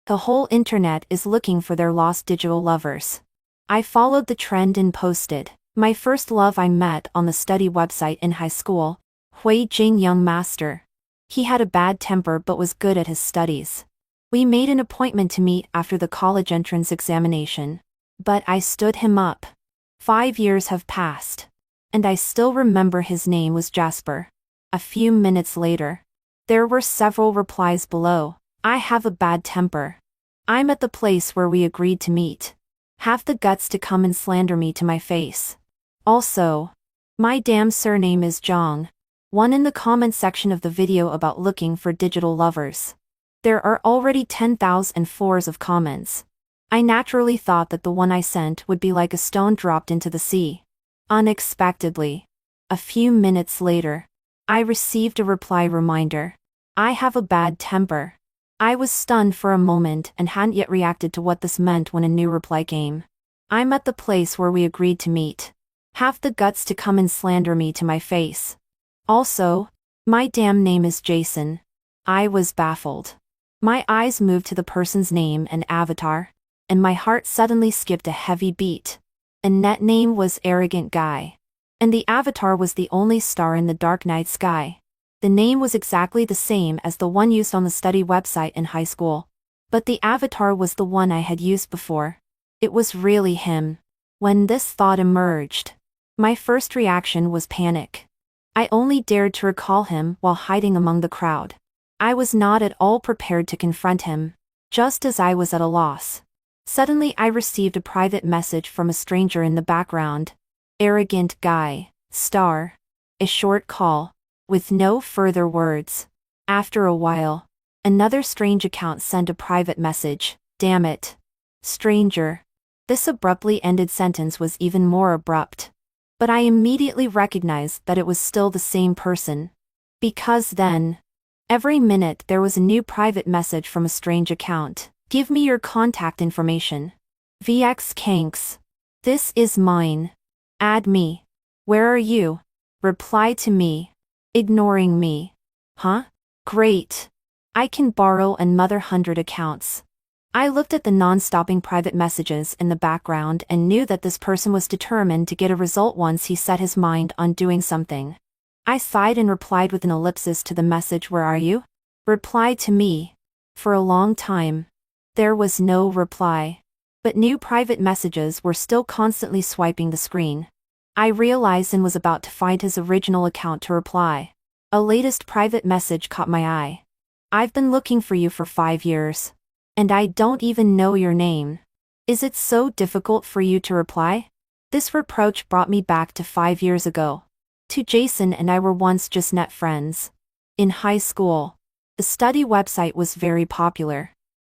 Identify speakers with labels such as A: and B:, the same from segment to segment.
A: The whole internet is looking for their lost digital lovers. I followed the trend and posted, my first love I met on the study website in high school, Hui Jing young master. He had a bad temper but was good at his studies. We made an appointment to meet after the college entrance examination. But I stood him up. 5 years have passed. And I still remember his name was Jasper. A few minutes later. There were several replies below. I have a bad temper. I'm at the place where we agreed to meet. Have the guts to come and slander me to my face. Also, my damn surname is Zhang. One in the comment section of the video about looking for digital lovers. There are already 10,004 of comments. I naturally thought that the one I sent would be like a stone dropped into the sea. Unexpectedly. A few minutes later. I received a reply reminder. I have a bad temper. I was stunned for a moment and hadn't yet reacted to what this meant when a new reply came. I'm at the place where we agreed to meet. Have the guts to come and slander me to my face. Also, my damn name is Jason. I was baffled. My eyes moved to the person's name and avatar, and my heart suddenly skipped a heavy beat. And that name was Arrogant Guy. And the avatar was the only star in the dark night sky. The name was exactly the same as the one used on the study website in high school. But the avatar was the one I had used before. It was really him. When this thought emerged, my first reaction was panic. I only dared to recall him while hiding among the crowd. I was not at all prepared to confront him, just as I was at a loss. Suddenly I received a private message from a stranger in the background. Arrogant Guy, star. A short call. With no further words. After a while, another strange account sent a private message. Damn it. Stranger. This abruptly ended sentence was even more abrupt. But I immediately recognized that it was still the same person. Because then, every minute there was a new private message from a strange account. Give me your contact information. VX Kanks. This is mine. Add me. Where are you? Reply to me. Ignoring me. Huh? Great. I can borrow another 100 accounts. I looked at the non-stopping private messages in the background and knew that this person was determined to get a result once he set his mind on doing something. I sighed and replied with an ellipsis to the message. Where are you? Reply to me. For a long time. There was no reply. But new private messages were still constantly swiping the screen. I realized and was about to find his original account to reply. A latest private message caught my eye. I've been looking for you for 5 years. And I don't even know your name. Is it so difficult for you to reply? This reproach brought me back to 5 years ago. To Jason and I were once just net friends. In high school. The study website was very popular.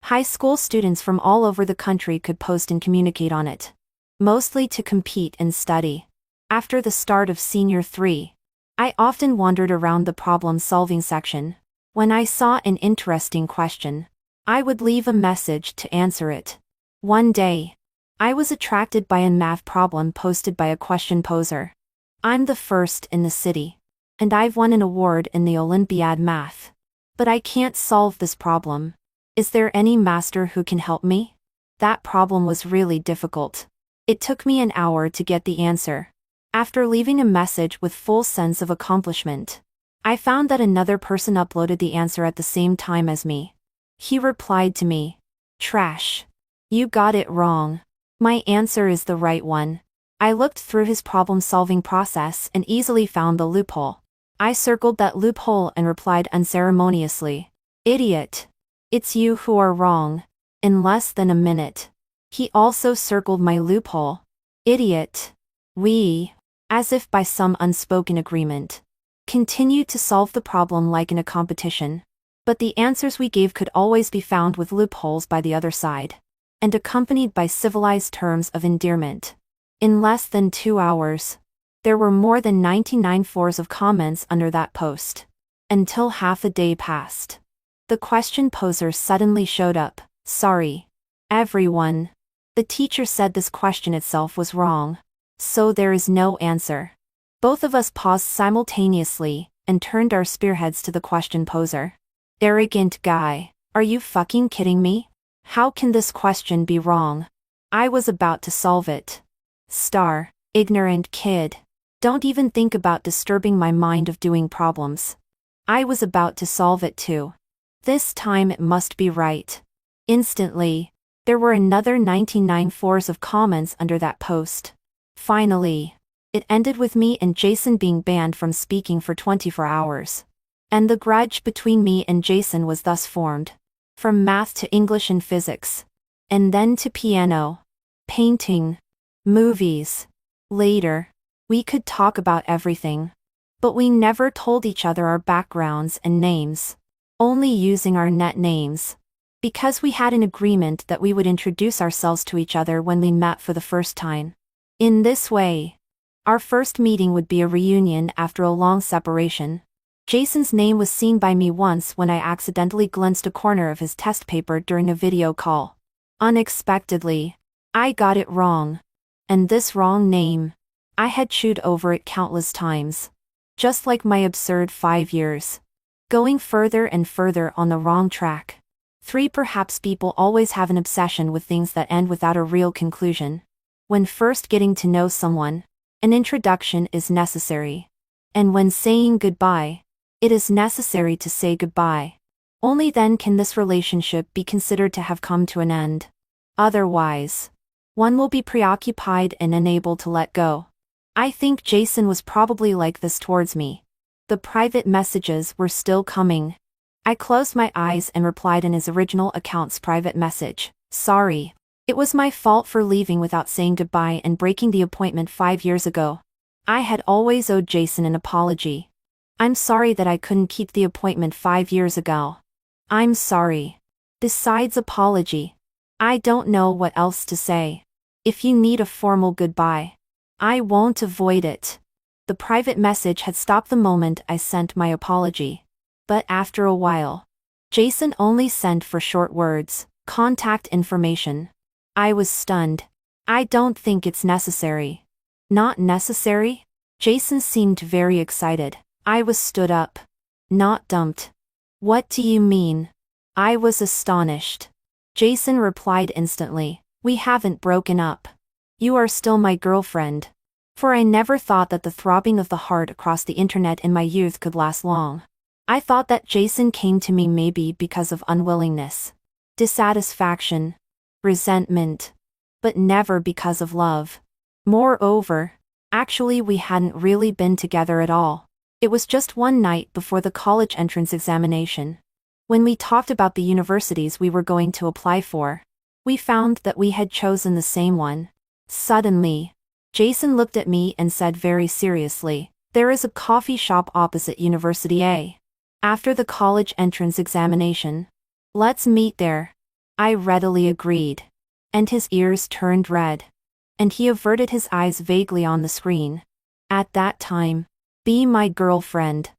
A: High school students from all over the country could post and communicate on it. Mostly to compete and study. After the start of Senior 3, I often wandered around the problem-solving section. When I saw an interesting question, I would leave a message to answer it. One day, I was attracted by a math problem posted by a question poser. I'm the first in the city. And I've won an award in the Olympiad math. But I can't solve this problem. Is there any master who can help me? That problem was really difficult. It took me an hour to get the answer. After leaving a message with full sense of accomplishment, I found that another person uploaded the answer at the same time as me. He replied to me. Trash. You got it wrong. My answer is the right one. I looked through his problem-solving process and easily found the loophole. I circled that loophole and replied unceremoniously. Idiot. It's you who are wrong. In less than a minute. He also circled my loophole. Idiot. We, as if by some unspoken agreement, continued to solve the problem like in a competition. But the answers we gave could always be found with loopholes by the other side, and accompanied by civilized terms of endearment. In less than 2 hours, there were more than 99 fours of comments under that post. Until half a day passed. The question poser suddenly showed up. Sorry. Everyone. The teacher said this question itself was wrong. So there is no answer. Both of us paused simultaneously, and turned our spearheads to the question poser. Arrogant Guy. Are you fucking kidding me? How can this question be wrong? I was about to solve it. Ignorant kid. Don't even think about disturbing my mind of doing problems. I was about to solve it too. This time it must be right. Instantly, there were another 99 fours of comments under that post. Finally, it ended with me and Jason being banned from speaking for 24 hours. And the grudge between me and Jason was thus formed. From math to English and physics. And then to piano, painting, movies. Later, we could talk about everything. But we never told each other our backgrounds and names. Only using our net names. Because we had an agreement that we would introduce ourselves to each other when we met for the first time. In this way, our first meeting would be a reunion after a long separation. Jason's name was seen by me once when I accidentally glimpsed a corner of his test paper during a video call. Unexpectedly, I got it wrong. And this wrong name, I had chewed over it countless times. Just like my absurd 5 years. Going further and further on the wrong track. 3. Perhaps people always have an obsession with things that end without a real conclusion. When first getting to know someone, an introduction is necessary. And when saying goodbye, it is necessary to say goodbye. Only then can this relationship be considered to have come to an end. Otherwise, one will be preoccupied and unable to let go. I think Jason was probably like this towards me. The private messages were still coming. I closed my eyes and replied in his original account's private message. Sorry. It was my fault for leaving without saying goodbye and breaking the appointment 5 years ago. I had always owed Jason an apology. I'm sorry that I couldn't keep the appointment 5 years ago. I'm sorry. Besides apology, I don't know what else to say. If you need a formal goodbye, I won't avoid it. The private message had stopped the moment I sent my apology. But after a while, Jason only sent for short words, contact information. I was stunned. I don't think it's necessary. Not necessary? Jason seemed very excited. I was stood up. Not dumped. What do you mean? I was astonished. Jason replied instantly. We haven't broken up. You are still my girlfriend. For I never thought that the throbbing of the heart across the internet in my youth could last long. I thought that Jason came to me maybe because of unwillingness, dissatisfaction, resentment, but never because of love. Moreover, actually we hadn't really been together at all. It was just one night before the college entrance examination. When we talked about the universities we were going to apply for, we found that we had chosen the same one. Suddenly, Jason looked at me and said very seriously, there is a coffee shop opposite University A. After the college entrance examination. Let's meet there. I readily agreed. And his ears turned red. And he averted his eyes vaguely on the screen. At that time, be my girlfriend.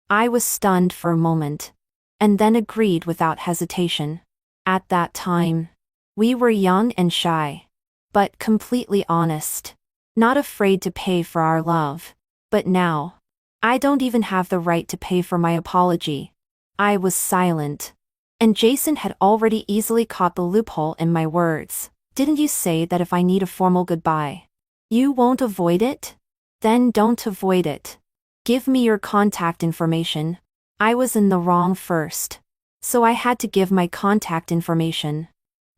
A: I was stunned for a moment. And then agreed without hesitation. At that time, we were young and shy. But completely honest. Not afraid to pay for our love. But now, I don't even have the right to pay for my apology. I was silent. And Jason had already easily caught the loophole in my words. Didn't you say that if I need a formal goodbye, you won't avoid it? Then don't avoid it. Give me your contact information. I was in the wrong first. So I had to give my contact information.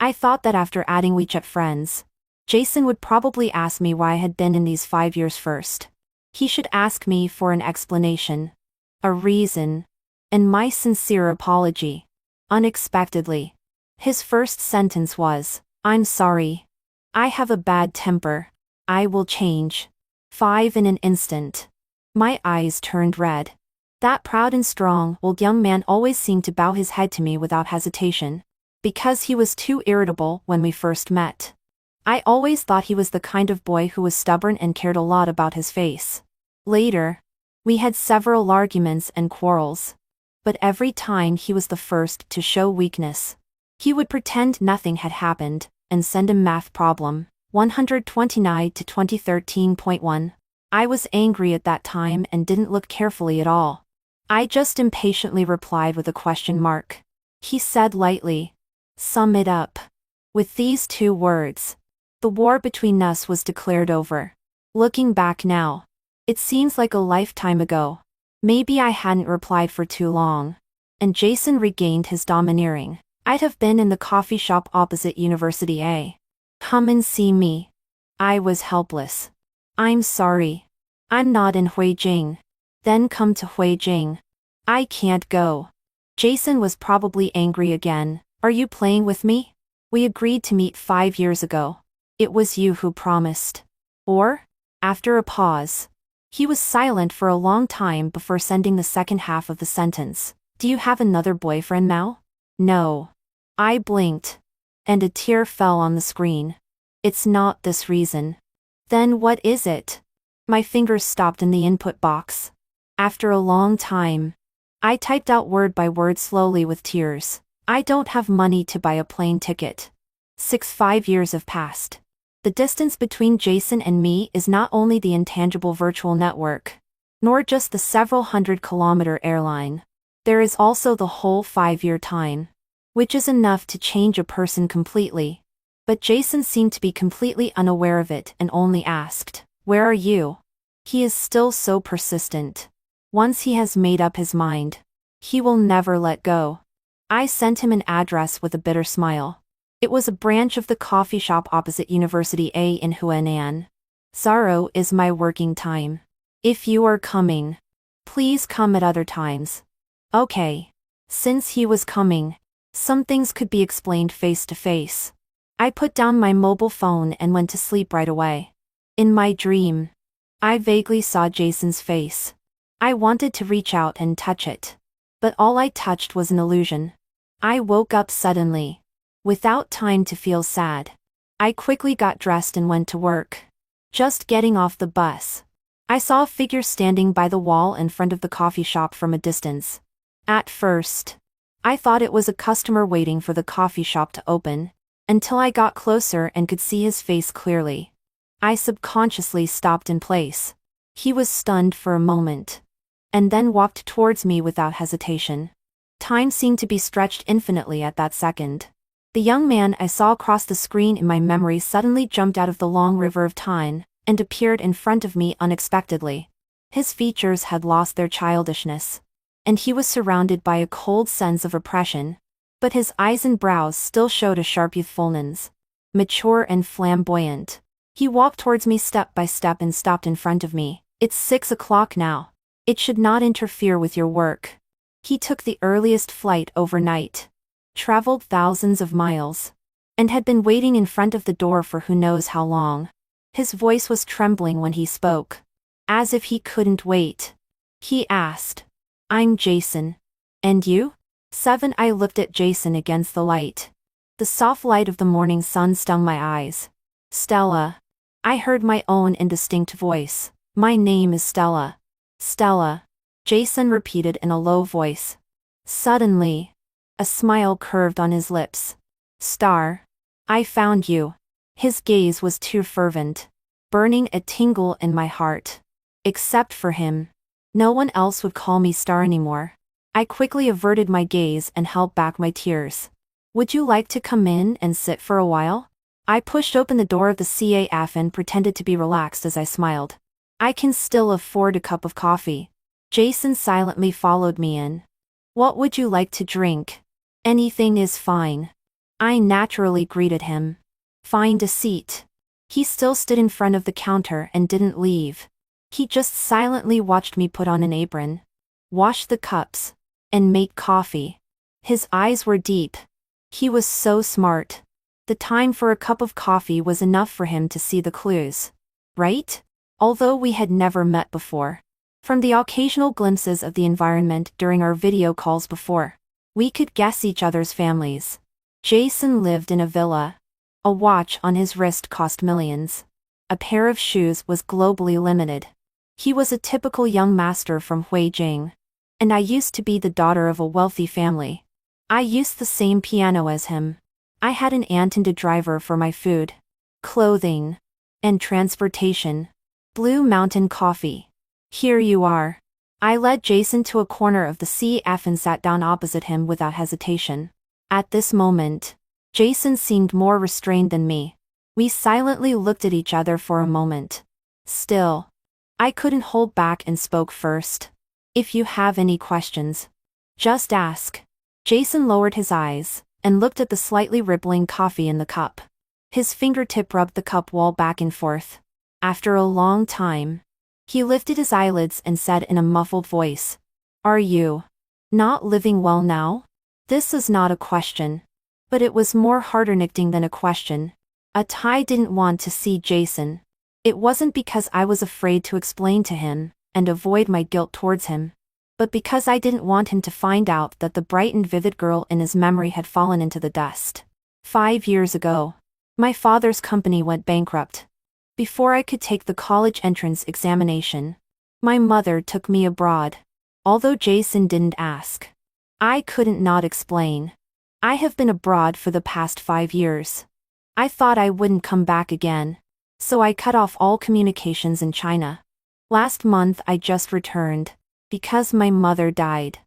A: I thought that after adding WeChat friends, Jason would probably ask me why I had been in these 5 years first. He should ask me for an explanation, a reason, and my sincere apology. Unexpectedly, his first sentence was, I'm sorry. I have a bad temper. I will change. 5 in an instant. My eyes turned red. That proud and strong old young man always seemed to bow his head to me without hesitation. Because he was too irritable when we first met. I always thought he was the kind of boy who was stubborn and cared a lot about his face. Later, we had several arguments and quarrels. But every time he was the first to show weakness. He would pretend nothing had happened, and send a math problem, 129 to 2013.1. I was angry at that time and didn't look carefully at all. I just impatiently replied with a question mark. He said lightly, Sum it up. With these 2 words, the war between us was declared over. Looking back now, it seems like a lifetime ago. Maybe I hadn't replied for too long, and Jason regained his domineering. I'd have been in the coffee shop opposite University A. Come and see me. I was helpless. I'm sorry. I'm not in Huijing. Then come to Huijing. I can't go. Jason was probably angry again. Are you playing with me? We agreed to meet 5 years ago. It was you who promised. Or? After a pause. He was silent for a long time before sending the second half of the sentence. Do you have another boyfriend now? No. I blinked. And a tear fell on the screen. It's not this reason. Then what is it? My fingers stopped in the input box. After a long time, I typed out word by word slowly with tears. I don't have money to buy a plane ticket. 5 years have passed. The distance between Jason and me is not only the intangible virtual network, nor just the several 100-kilometer airline. There is also the whole 5-year time, which is enough to change a person completely. But Jason seemed to be completely unaware of it and only asked, "Where are you?" He is still so persistent. Once he has made up his mind, he will never let go. I sent him an address with a bitter smile. It was a branch of the coffee shop opposite University A in Huanan. 0 is my working time. If you are coming, please come at other times. Okay. Since he was coming, some things could be explained face to face. I put down my mobile phone and went to sleep right away. In my dream, I vaguely saw Jason's face. I wanted to reach out and touch it, but all I touched was an illusion. I woke up suddenly, without time to feel sad. I quickly got dressed and went to work. Just getting off the bus, I saw a figure standing by the wall in front of the coffee shop from a distance. At first, I thought it was a customer waiting for the coffee shop to open, until I got closer and could see his face clearly. I subconsciously stopped in place. He was stunned for a moment, and then walked towards me without hesitation. Time seemed to be stretched infinitely at that second. The young man I saw across the screen in my memory suddenly jumped out of the long river of time, and appeared in front of me unexpectedly. His features had lost their childishness, and he was surrounded by a cold sense of oppression. But his eyes and brows still showed a sharp youthfulness. Mature and flamboyant. He walked towards me step by step and stopped in front of me. It's 6 o'clock now. It should not interfere with your work. He took the earliest flight overnight, traveled thousands of miles, and had been waiting in front of the door for who knows how long. His voice was trembling when he spoke, as if he couldn't wait. He asked, "I'm Jason. And you?" 7 I looked at Jason against the light. The soft light of the morning sun stung my eyes. "Stella." I heard my own indistinct voice. "My name is Stella." "Stella," Jason repeated in a low voice. Suddenly, a smile curved on his lips. "Star. I found you." His gaze was too fervent, burning a tingle in my heart. Except for him, no one else would call me Star anymore. I quickly averted my gaze and held back my tears. "Would you like to come in and sit for a while?" I pushed open the door of the CAF and pretended to be relaxed as I smiled. "I can still afford a cup of coffee." Jason silently followed me in. "What would you like to drink?" "Anything is fine." I naturally greeted him. "Find a seat." He still stood in front of the counter and didn't leave. He just silently watched me put on an apron, wash the cups, and make coffee. His eyes were deep. He was so smart. The time for a cup of coffee was enough for him to see the clues. Right? Although we had never met before. From the occasional glimpses of the environment during our video calls before, we could guess each other's families. Jason lived in a villa. A watch on his wrist cost millions. A pair of shoes was globally limited. He was a typical young master from Huijing. And I used to be the daughter of a wealthy family. I used the same piano as him. I had an aunt and a driver for my food, clothing, and transportation. Blue Mountain Coffee. Here you are. I led Jason to a corner of the CF and sat down opposite him without hesitation. At this moment, Jason seemed more restrained than me. We silently looked at each other for a moment. Still, I couldn't hold back and spoke first. If you have any questions, just ask. Jason lowered his eyes and looked at the slightly rippling coffee in the cup. His fingertip rubbed the cup wall back and forth. After a long time, he lifted his eyelids and said in a muffled voice, "Are you not living well now?" This is not a question, but it was more heart-wrenching than a question. I didn't want to see Jason. It wasn't because I was afraid to explain to him and avoid my guilt towards him, but because I didn't want him to find out that the bright and vivid girl in his memory had fallen into the dust. 5 years ago, my father's company went bankrupt. Before I could take the college entrance examination, my mother took me abroad. Although Jason didn't ask, I couldn't not explain. I have been abroad for the past 5 years. I thought I wouldn't come back again, so I cut off all communications in China. Last month I just returned, because my mother died.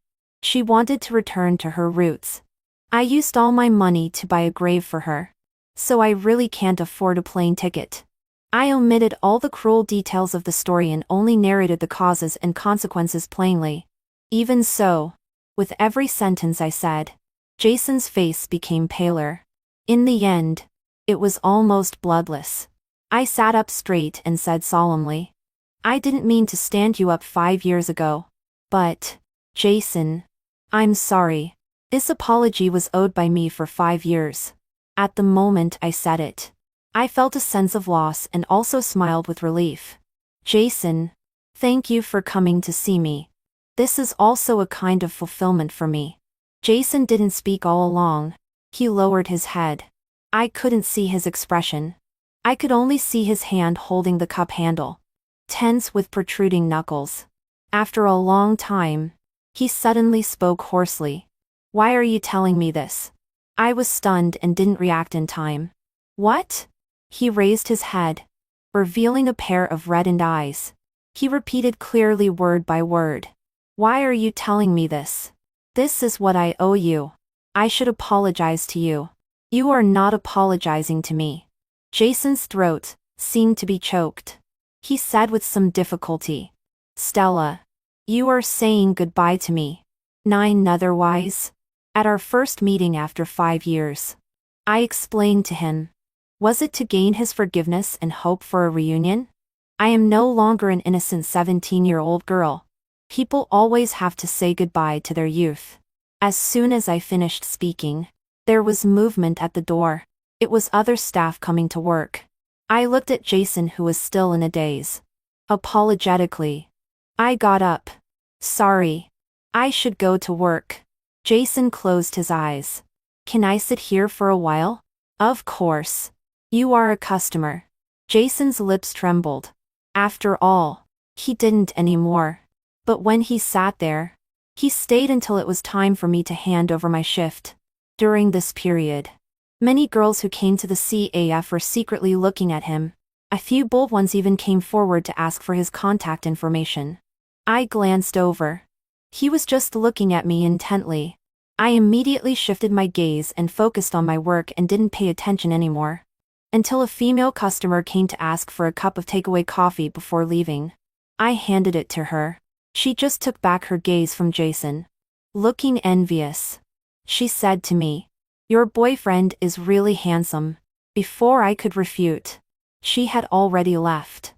A: She wanted to return to her roots. I used all my money to buy a grave for her, so I really can't afford a plane ticket. I omitted all the cruel details of the story and only narrated the causes and consequences plainly. Even so, with every sentence I said, Jason's face became paler. In the end, it was almost bloodless. I sat up straight and said solemnly, "I didn't mean to stand you up 5 years ago. But, Jason, I'm sorry. This apology was owed by me for 5 years." At the moment I said it, I felt a sense of loss and also smiled with relief. "Jason, thank you for coming to see me. This is also a kind of fulfillment for me." Jason didn't speak all along. He lowered his head. I couldn't see his expression. I could only see his hand holding the cup handle, tense with protruding knuckles. After a long time, he suddenly spoke hoarsely. "Why are you telling me this?" I was stunned and didn't react in time. "What?" He raised his head, revealing a pair of reddened eyes. He repeated clearly word by word. "Why are you telling me this? This is what I owe you. I should apologize to you. You are not apologizing to me." Jason's throat seemed to be choked. He said with some difficulty, "Stella, you are saying goodbye to me. 9 otherwise?" At our first meeting after 5 years, I explained to him. Was it to gain his forgiveness and hope for a reunion? I am no longer an innocent 17-year-old girl. People always have to say goodbye to their youth. As soon as I finished speaking, there was movement at the door. It was other staff coming to work. I looked at Jason, who was still in a daze. Apologetically, I got up. "Sorry. I should go to work." Jason closed his eyes. "Can I sit here for a while?" "Of course. You are a customer." Jason's lips trembled. After all, he didn't anymore. But when he sat there, he stayed until it was time for me to hand over my shift. During this period, many girls who came to the CAF were secretly looking at him. A few bold ones even came forward to ask for his contact information. I glanced over. He was just looking at me intently. I immediately shifted my gaze and focused on my work and didn't pay attention anymore. Until a female customer came to ask for a cup of takeaway coffee before leaving. I handed it to her. She just took back her gaze from Jason. Looking envious, she said to me, "Your boyfriend is really handsome." Before I could refute, she had already left.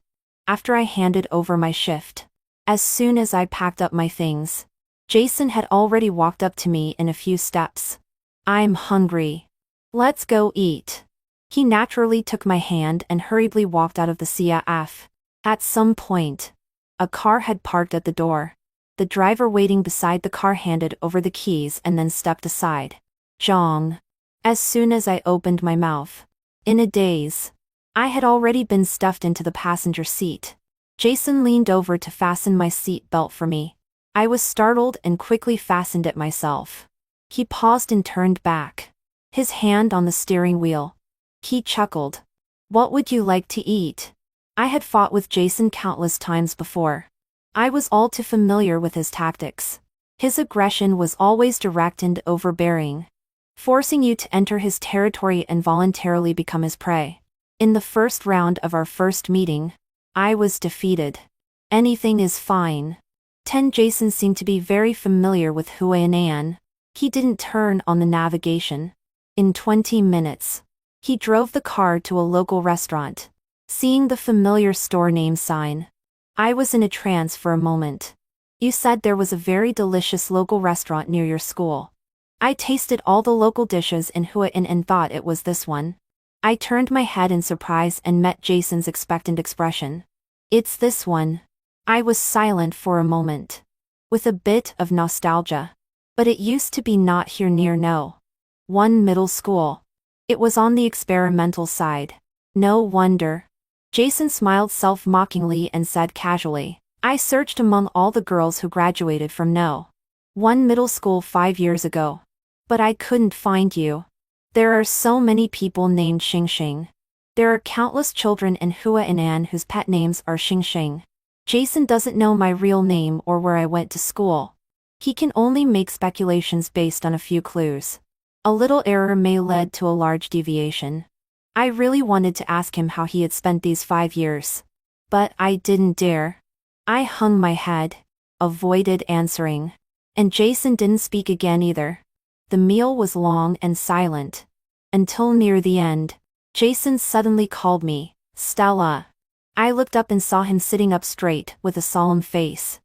A: After I handed over my shift, as soon as I packed up my things, Jason had already walked up to me in a few steps. "I'm hungry. Let's go eat." He naturally took my hand and hurriedly walked out of the CAF. At some point, a car had parked at the door. The driver waiting beside the car handed over the keys and then stepped aside. Zhang. As soon as I opened my mouth, in a daze, I had already been stuffed into the passenger seat. Jason leaned over to fasten my seat belt for me. I was startled and quickly fastened it myself. He paused and turned back, his hand on the steering wheel. He chuckled. "What would you like to eat?" I had fought with Jason countless times before. I was all too familiar with his tactics. His aggression was always direct and overbearing. forcing you to enter his territory and voluntarily become his prey. In the first round of our first meeting, I was defeated. Anything is fine. 10 Jason seemed to be very familiar with Huainan. He didn't turn on the navigation. In 20 minutes, he drove the car to a local restaurant. Seeing the familiar store name sign, I was in a trance for a moment. You said there was a very delicious local restaurant near your school. I tasted all the local dishes in Huainan and thought it was this one. I turned my head in surprise and met Jason's expectant expression. It's this one. I was silent for a moment, with a bit of nostalgia. But it used to be not here near no. One middle school. It was on the experimental side. No wonder. Jason smiled self-mockingly and said casually, I searched among all the girls who graduated from no. One middle school 5 years ago. But I couldn't find you. There are so many people named Xing Xing. There are countless children in Huainan whose pet names are Xing Xing. Jason doesn't know my real name or where I went to school. He can only make speculations based on a few clues. A little error may lead to a large deviation. I really wanted to ask him how he had spent these 5 years. But I didn't dare. I hung my head, avoided answering. And Jason didn't speak again either. The meal was long and silent. Until near the end, Jason suddenly called me, Stella. I looked up and saw him sitting up straight, with a solemn face.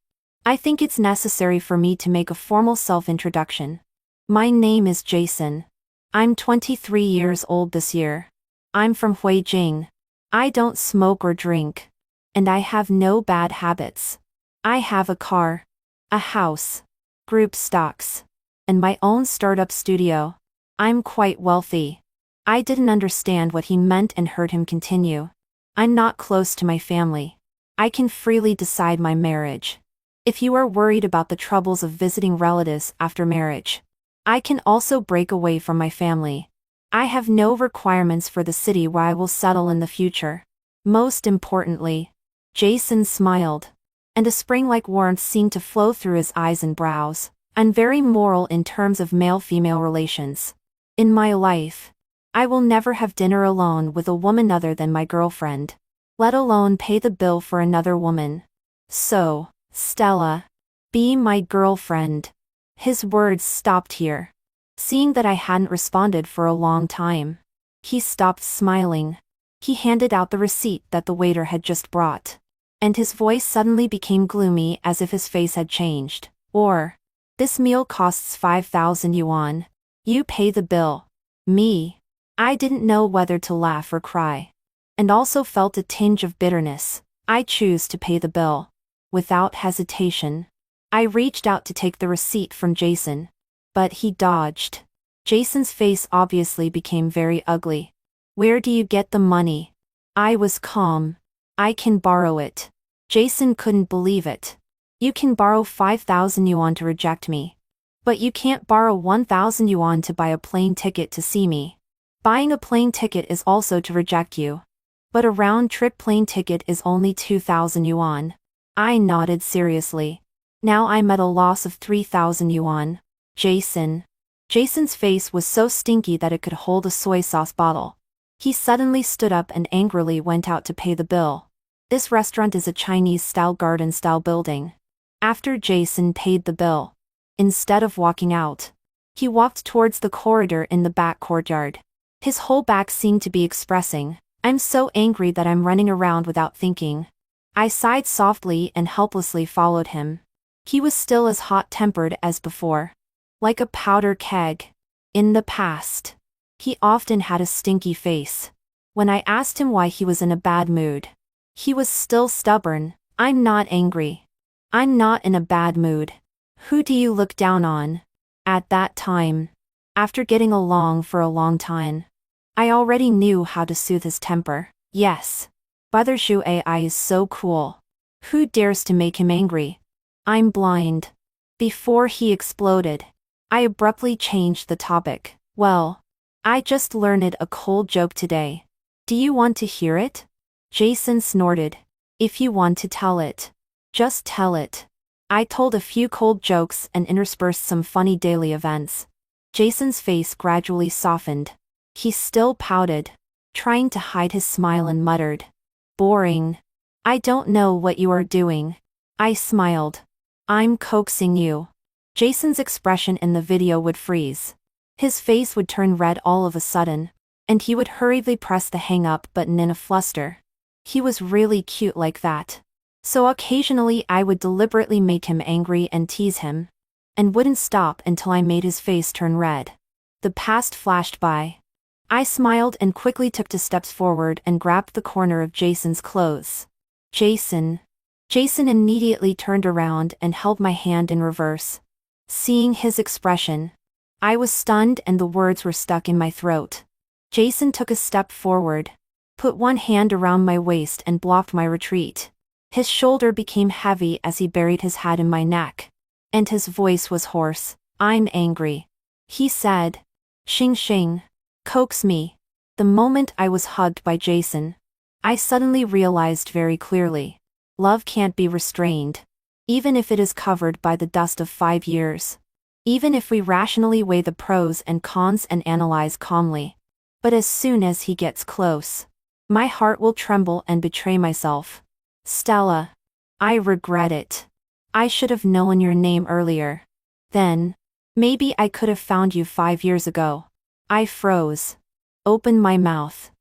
A: I think it's necessary for me to make a formal self-introduction. My name is Jason. I'm 23 years old this year. I'm from Huijing. I don't smoke or drink. And I have no bad habits. I have a car, a house, group stocks, and my own startup studio. I'm quite wealthy. I didn't understand what he meant and heard him continue. I'm not close to my family. I can freely decide my marriage. If you are worried about the troubles of visiting relatives after marriage, I can also break away from my family. I have no requirements for the city where I will settle in the future. Most importantly, Jason smiled, and a spring-like warmth seemed to flow through his eyes and brows. I'm very moral in terms of male-female relations. In my life, I will never have dinner alone with a woman other than my girlfriend, let alone pay the bill for another woman. So, Stella, be my girlfriend. His words stopped here. Seeing that I hadn't responded for a long time, he stopped smiling. He handed out the receipt that the waiter had just brought. And his voice suddenly became gloomy as if his face had changed. This meal costs 5,000 yuan. You pay the bill. Me. I didn't know whether to laugh or cry. And also felt a tinge of bitterness. I choose to pay the bill. Without hesitation, I reached out to take the receipt from Jason. But he dodged. Jason's face obviously became very ugly. Where do you get the money? I was calm. I can borrow it. Jason couldn't believe it. You can borrow 5,000 yuan to reject me. But you can't borrow 1,000 yuan to buy a plane ticket to see me. Buying a plane ticket is also to reject you. But a round-trip plane ticket is only 2,000 yuan. I nodded seriously. Now I'm at a loss of 3,000 yuan. Jason's face was so stinky that it could hold a soy sauce bottle. He suddenly stood up and angrily went out to pay the bill. This restaurant is a Chinese-style garden-style building. After Jason paid the bill, instead of walking out, he walked towards the corridor in the back courtyard. His whole back seemed to be expressing, I'm so angry that I'm running around without thinking. I sighed softly and helplessly followed him. He was still as hot-tempered as before. Like a powder keg. In the past, he often had a stinky face. When I asked him why he was in a bad mood, he was still stubborn. I'm not angry. I'm not in a bad mood. Who do you look down on? At that time, after getting along for a long time, I already knew how to soothe his temper. Yes. Brother Xu Ai is so cool. Who dares to make him angry? I'm blind. Before he exploded, I abruptly changed the topic. Well, I just learned a cold joke today. Do you want to hear it? Jason snorted. If you want to tell it, just tell it. I told a few cold jokes and interspersed some funny daily events. Jason's face gradually softened. He still pouted, trying to hide his smile, and muttered, "Boring. I don't know what you are doing." I smiled. "I'm coaxing you." Jason's expression in the video would freeze. His face would turn red all of a sudden, and he would hurriedly press the hang up button in a fluster. He was really cute like that. So occasionally I would deliberately make him angry and tease him, and wouldn't stop until I made his face turn red. The past flashed by. I smiled and quickly took 2 steps forward and grabbed the corner of Jason's clothes. "Jason." Jason immediately turned around and held my hand in reverse. Seeing his expression, I was stunned and the words were stuck in my throat. Jason took a step forward, put one hand around my waist and blocked my retreat. His shoulder became heavy as he buried his head in my neck, and his voice was hoarse. "I'm angry," he said. "Xing Xing. Coax me." The moment I was hugged by Jason, I suddenly realized very clearly. Love can't be restrained. Even if it is covered by the dust of 5 years. Even if we rationally weigh the pros and cons and analyze calmly. But as soon as he gets close, my heart will tremble and betray myself. "Stella. I regret it. I should have known your name earlier. Then, maybe I could have found you 5 years ago." I froze, opened my mouth,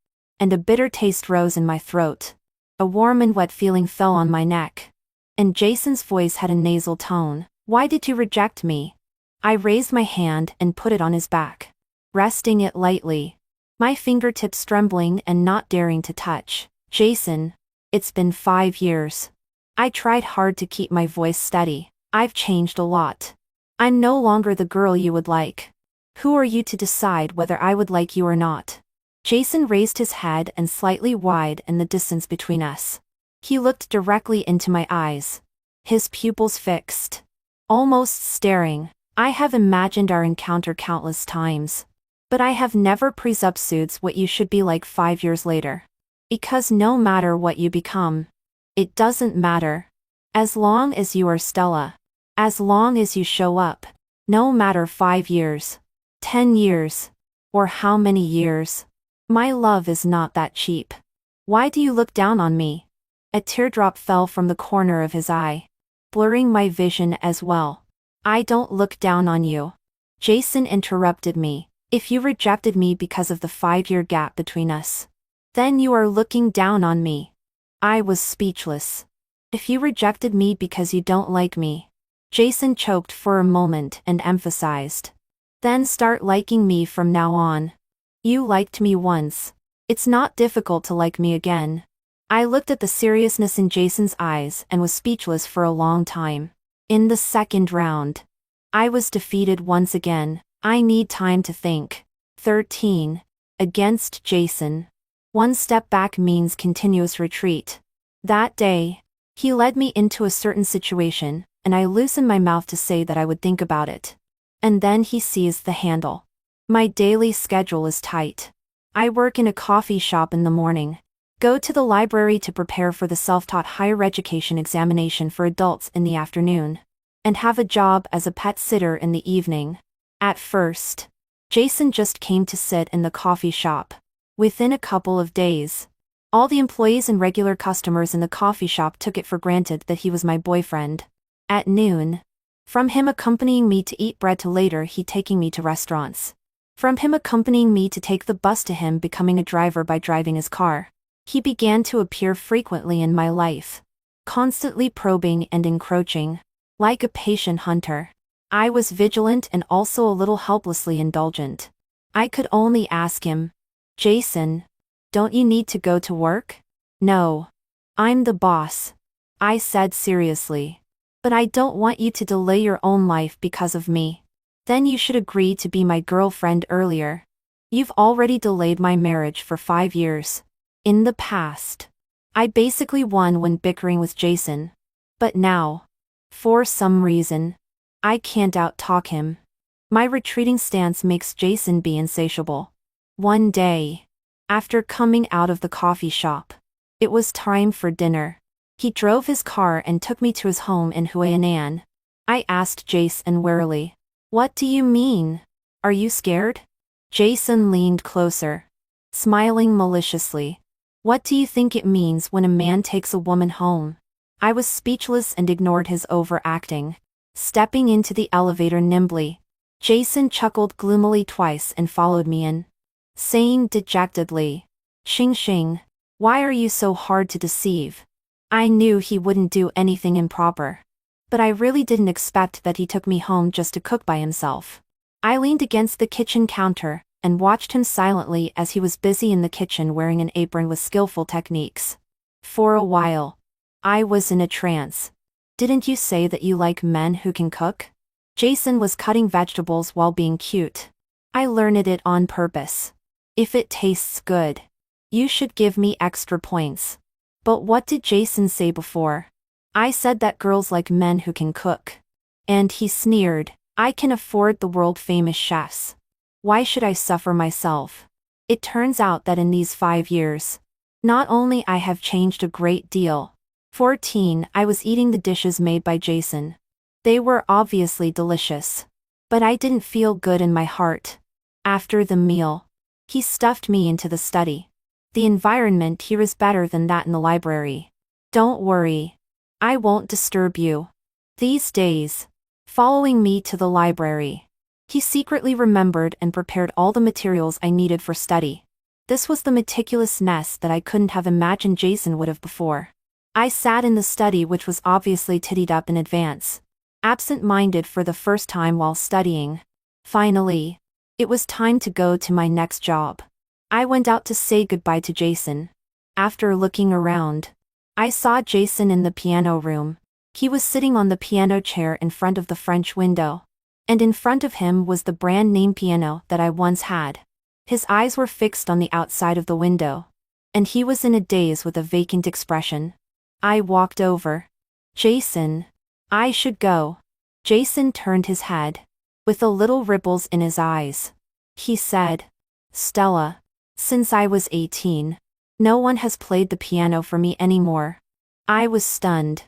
A: and a bitter taste rose in my throat. A warm and wet feeling fell on my neck. And Jason's voice had a nasal tone. "Why did you reject me?" I raised my hand and put it on his back, resting it lightly, my fingertips trembling and not daring to touch. "Jason, it's been 5 years. I tried hard to keep my voice steady. I've changed a lot. I'm no longer the girl you would like. Who are you to decide whether I would like you or not?" Jason raised his head and slightly widened the distance between us. He looked directly into my eyes, his pupils fixed, almost staring. I have imagined our encounter countless times, but I have never presumed what you should be like 5 years later. Because no matter what you become, it doesn't matter. As long as you are Stella, as long as you show up, no matter 5 years, 10 years, or how many years. My love is not that cheap. Why do you look down on me? A teardrop fell from the corner of his eye, blurring my vision as well. "I don't look down on you." Jason interrupted me. "If you rejected me because of the 5-year gap between us, then you are looking down on me." I was speechless. "If you rejected me because you don't like me," Jason choked for a moment and emphasized, "then start liking me from now on. You liked me once. It's not difficult to like me again." I looked at the seriousness in Jason's eyes and was speechless for a long time. In the second round, I was defeated once again. I need time to think. 13. Against Jason. 1 step back means continuous retreat. That day, he led me into a certain situation, and I loosened my mouth to say that I would think about it. And then he seized the handle. My daily schedule is tight. I work in a coffee shop in the morning, go to the library to prepare for the self-taught higher education examination for adults in the afternoon, and have a job as a pet sitter in the evening. At first, Jason just came to sit in the coffee shop. Within a couple of days, all the employees and regular customers in the coffee shop took it for granted that he was my boyfriend. At noon, from him accompanying me to eat bread to later he taking me to restaurants. From him accompanying me to take the bus to him becoming a driver by driving his car. He began to appear frequently in my life, constantly probing and encroaching, like a patient hunter. I was vigilant and also a little helplessly indulgent. I could only ask him, "Jason, don't you need to go to work?" "No. I'm the boss," I said seriously. "But I don't want you to delay your own life because of me." "Then you should agree to be my girlfriend earlier. You've already delayed my marriage for 5 years. In the past, I basically won when bickering with Jason. But now, for some reason, I can't out-talk him. My retreating stance makes Jason be insatiable. One day, after coming out of the coffee shop, it was time for dinner. He drove his car and took me to his home in Huainan. I asked Jason warily, "What do you mean? Are you scared? Jason leaned closer, smiling maliciously. What do you think it means when a man takes a woman home? I was speechless and ignored his overacting, stepping into the elevator nimbly. Jason chuckled gloomily twice and followed me in, saying dejectedly, "Xing Xing, why are you so hard to deceive?" I knew he wouldn't do anything improper, but I really didn't expect that he took me home just to cook by himself. I leaned against the kitchen counter and watched him silently as he was busy in the kitchen wearing an apron with skillful techniques. For a while, I was in a trance. Didn't you say that you like men who can cook? Jason was cutting vegetables while being cute. I learned it on purpose. If it tastes good, you should give me extra points. But what did Jason say before? I said that girls like men who can cook. And he sneered, I can afford the world-famous chefs. Why should I suffer myself? It turns out that in these 5 years, not only I have changed a great deal. 14, I was eating the dishes made by Jason. They were obviously delicious. But I didn't feel good in my heart. After the meal, he stuffed me into the study. The environment here is better than that in the library. Don't worry. I won't disturb you. These days, following me to the library, he secretly remembered and prepared all the materials I needed for study. This was the meticulousness that I couldn't have imagined Jason would have before. I sat in the study, which was obviously tidied up in advance, absent-minded for the first time while studying. Finally, it was time to go to my next job. I went out to say goodbye to Jason. After looking around, I saw Jason in the piano room. He was sitting on the piano chair in front of the French window, and in front of him was the brand name piano that I once had. His eyes were fixed on the outside of the window, and he was in a daze with a vacant expression. I walked over. Jason, I should go. Jason turned his head, with a little ripples in his eyes. He said, Stella, since I was 18, no one has played the piano for me anymore. I was stunned.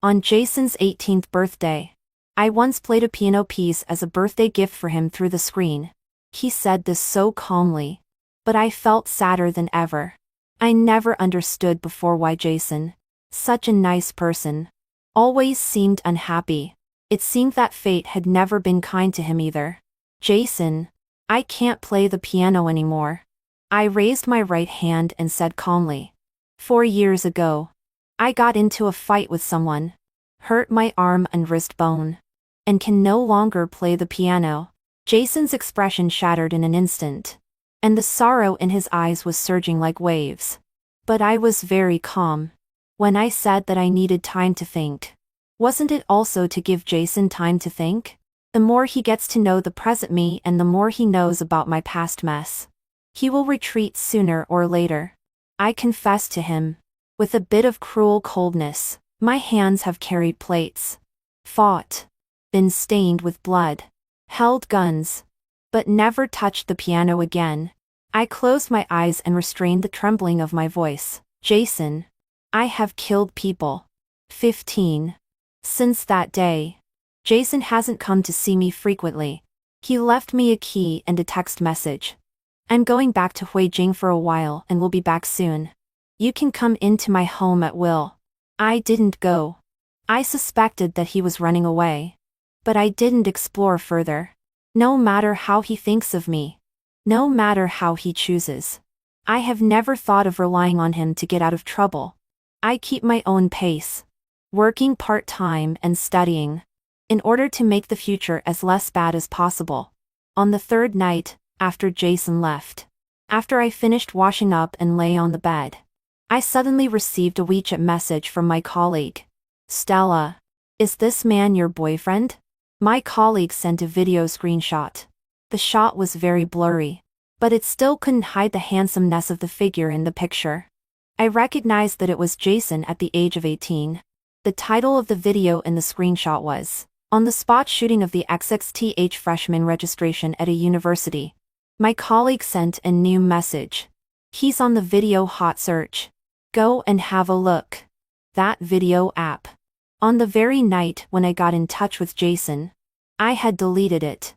A: On Jason's 18th birthday, I once played a piano piece as a birthday gift for him through the screen. He said this so calmly, but I felt sadder than ever. I never understood before why Jason, such a nice person, always seemed unhappy. It seemed that fate had never been kind to him either. Jason, I can't play the piano anymore. I raised my right hand and said calmly, 4 years ago, I got into a fight with someone, hurt my arm and wrist bone, and can no longer play the piano. Jason's expression shattered in an instant, and the sorrow in his eyes was surging like waves. But I was very calm. When I said that I needed time to think, wasn't it also to give Jason time to think? The more he gets to know the present me and the more he knows about my past mess, he will retreat sooner or later. I confessed to him, with a bit of cruel coldness, my hands have carried plates, fought, been stained with blood, held guns, but never touched the piano again. I closed my eyes and restrained the trembling of my voice. Jason, I have killed people. 15. Since that day, Jason hasn't come to see me frequently. He left me a key and a text message. I'm going back to Huijing for a while and will be back soon. You can come into my home at will. I didn't go. I suspected that he was running away. But I didn't explore further. No matter how he thinks of me, no matter how he chooses, I have never thought of relying on him to get out of trouble. I keep my own pace, working part-time and studying, in order to make the future as less bad as possible. On the third night, after Jason left, after I finished washing up and lay on the bed, I suddenly received a WeChat message from my colleague. Stella, is this man your boyfriend? My colleague sent a video screenshot. The shot was very blurry, but it still couldn't hide the handsomeness of the figure in the picture. I recognized that it was Jason at the age of 18. The title of the video in the screenshot was, On the Spot Shooting of the XXTH Freshman Registration at a University. My colleague sent a new message. He's on the video hot search. Go and have a look. That video app. On the very night when I got in touch with Jason, I had deleted it.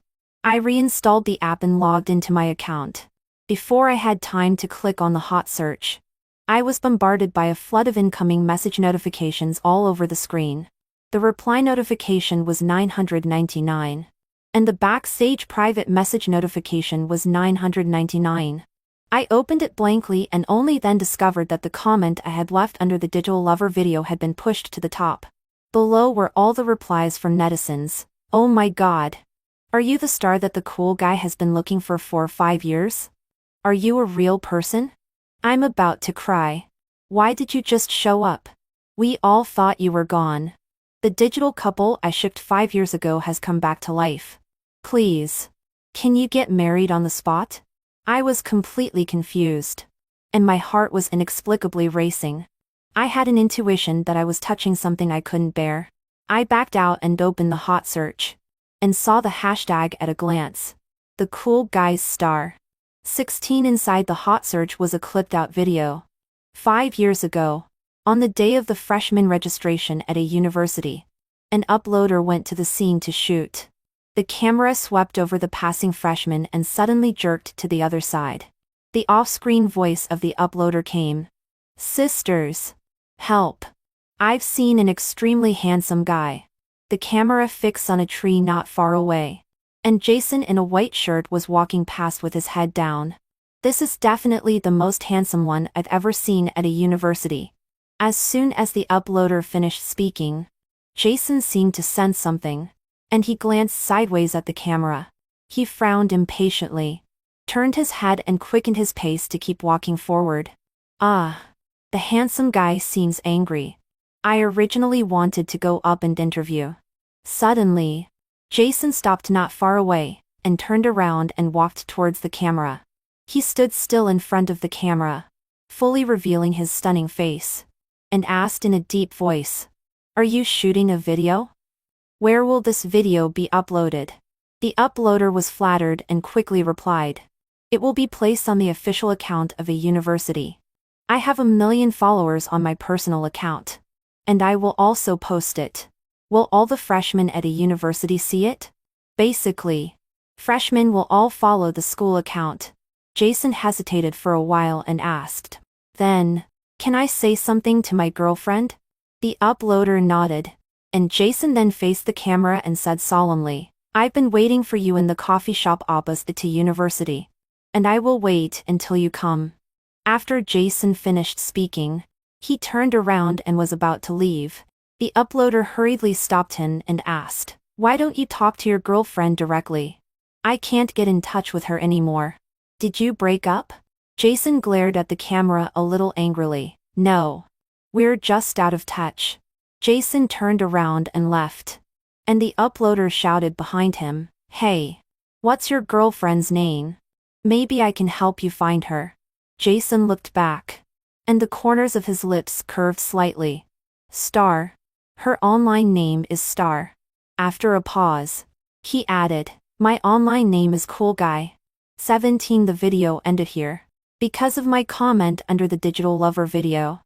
A: I reinstalled the app and logged into my account. Before I had time to click on the hot search, I was bombarded by a flood of incoming message notifications all over the screen. The reply notification was 999. And the backstage private message notification was 999. I opened it blankly and only then discovered that the comment I had left under the Digital Lover video had been pushed to the top. Below were all the replies from netizens. Oh my god. Are you the star that the cool guy has been looking for 4 or 5 years? Are you a real person? I'm about to cry. Why did you just show up? We all thought you were gone. The digital couple I shipped 5 years ago has come back to life. Please. Can you get married on the spot? I was completely confused. And my heart was inexplicably racing. I had an intuition that I was touching something I couldn't bear. I backed out and opened the hot search. And saw the hashtag at a glance. The cool guy's star. 16 inside the hot search was a clipped out video. 5 years ago. On the day of the freshman registration at a university. An uploader went to the scene to shoot. The camera swept over the passing freshman and suddenly jerked to the other side. The off-screen voice of the uploader came. Sisters. Help. I've seen an extremely handsome guy. The camera fixed on a tree not far away. And Jason in a white shirt was walking past with his head down. This is definitely the most handsome one I've ever seen at a university. As soon as the uploader finished speaking, Jason seemed to sense something. And he glanced sideways at the camera. He frowned impatiently, turned his head and quickened his pace to keep walking forward. Ah. The handsome guy seems angry. I originally wanted to go up and interview. Suddenly, Jason stopped not far away, and turned around and walked towards the camera. He stood still in front of the camera, fully revealing his stunning face, and asked in a deep voice, "Are you shooting a video? Where will this video be uploaded?" The uploader was flattered and quickly replied, "It will be placed on the official account of a university. I have 1 million followers on my personal account. And I will also post it. Will all the freshmen at a university see it?" Basically, freshmen will all follow the school account. Jason hesitated for a while and asked, "Then, can I say something to my girlfriend?" The uploader nodded. And Jason then faced the camera and said solemnly, "I've been waiting for you in the coffee shop opposite to university. And I will wait until you come." After Jason finished speaking, he turned around and was about to leave. The uploader hurriedly stopped him and asked, "Why don't you talk to your girlfriend directly? I can't get in touch with her anymore. Did you break up?" Jason glared at the camera a little angrily. "No. We're just out of touch." Jason turned around and left. And the uploader shouted behind him, "Hey. What's your girlfriend's name? Maybe I can help you find her." Jason looked back. And the corners of his lips curved slightly. "Star. Her online name is Star." After a pause, he added, "My online name is Cool Guy." 17 The video ended here. Because of my comment under the Digital Lover video.